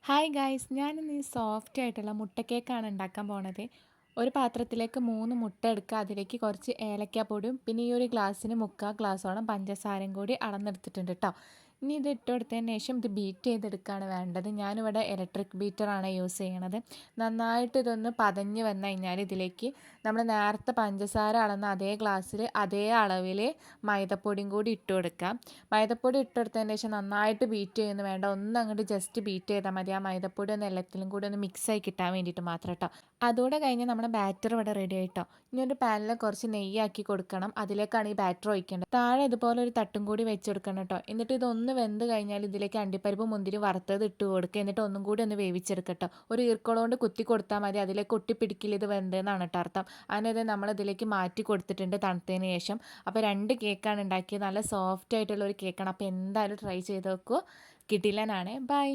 Hi guys, ഞാനിന്ന് ഈ soft ആയിട്ടുള്ള മുട്ട കേക്കാണ് ഉണ്ടാക്കാൻ പോണത്. ഒരു പാത്രത്തിലേക്ക് 3 മുട്ട എടുക്കുക. അതിലേക്ക് കുറച്ച് ഏലക്കാപ്പൊടിയും പിന്നെ ഈ ഒരു ഗ്ലാസ്സിന് 3/4 ഗ്ലാസ്സോളം പഞ്ചസാരയും കൂടി അളന്നെടുത്തിട്ടുണ്ട് കേട്ടോ. ഇനി ഇത് ഇട്ട് കൊടുത്തതിന് ശേഷം ഇത് ബീറ്റ് ചെയ്തെടുക്കുകയാണ് വേണ്ടത്. ഞാനിവിടെ ഇലക്ട്രിക് ബീറ്ററാണ് യൂസ് ചെയ്യണത്. നന്നായിട്ട് ഇതൊന്ന് പതഞ്ഞ് വന്നു കഴിഞ്ഞാൽ ഇതിലേക്ക് നമ്മൾ നേരത്തെ പഞ്ചസാര അളന്ന അതേ ഗ്ലാസ്സിൽ അതേ അളവിൽ മൈദപ്പൊടിയും കൂടി ഇട്ട് കൊടുക്കാം. മൈദപ്പൊടി ഇട്ട് കൊടുത്തതിന് ശേഷം നന്നായിട്ട് ബീറ്റ് ചെയ്യുന്നു വേണ്ട, ഒന്ന് അങ്ങോട്ട് ജസ്റ്റ് ബീറ്റ് ചെയ്താൽ മതി. ആ മൈദപ്പൊടി ഒന്ന് എല്ലാത്തിലും കൂടി ഒന്ന് മിക്സായി കിട്ടാൻ വേണ്ടിയിട്ട് മാത്രം കേട്ടോ. അതോടെ കഴിഞ്ഞ് നമ്മുടെ ബാറ്റർ ഇവിടെ റെഡി ആയിട്ടോ. ഇനി ഒരു പാനിൽ കുറച്ച് നെയ്യാക്കി കൊടുക്കണം. അതിലേക്കാണ് ഈ ബാറ്റർ ഒഴിക്കേണ്ടത്. താഴെ ഇതുപോലെ ഒരു തട്ടും കൂടി വെച്ച് കൊടുക്കണം കേട്ടോ. എന്നിട്ട് ഇതൊന്ന് വെന്ത് കഴിഞ്ഞാൽ ഇതിലേക്ക് അണ്ടിപ്പരിപ്പ് മുന്തിരി വറുത്തത് ഇട്ട് കൊടുക്കുക. എന്നിട്ട് ഒന്നും കൂടി ഒന്ന് വേവിച്ചെടുക്കട്ടോ. ഒരു ഈർക്കോളുകൊണ്ട് കുത്തി കൊടുത്താൽ മതി, അതിലേക്ക് ഒട്ടിപ്പിടിക്കില്ല. ഇത് വെന്തെന്നാണ് കേട്ടോ അർത്ഥം. അങ്ങനെ നമ്മൾ ഇതിലേക്ക് മാറ്റി കൊടുത്തിട്ടുണ്ട് തണുത്തതിന് ശേഷം. അപ്പോൾ 2 കേക്കാണ് ഉണ്ടാക്കിയത്. നല്ല സോഫ്റ്റ് ആയിട്ടുള്ള ഒരു കേക്കാണ്. അപ്പോൾ എന്തായാലും ട്രൈ ചെയ്ത് നോക്കൂ. കിടിലനാണ്. ബൈ.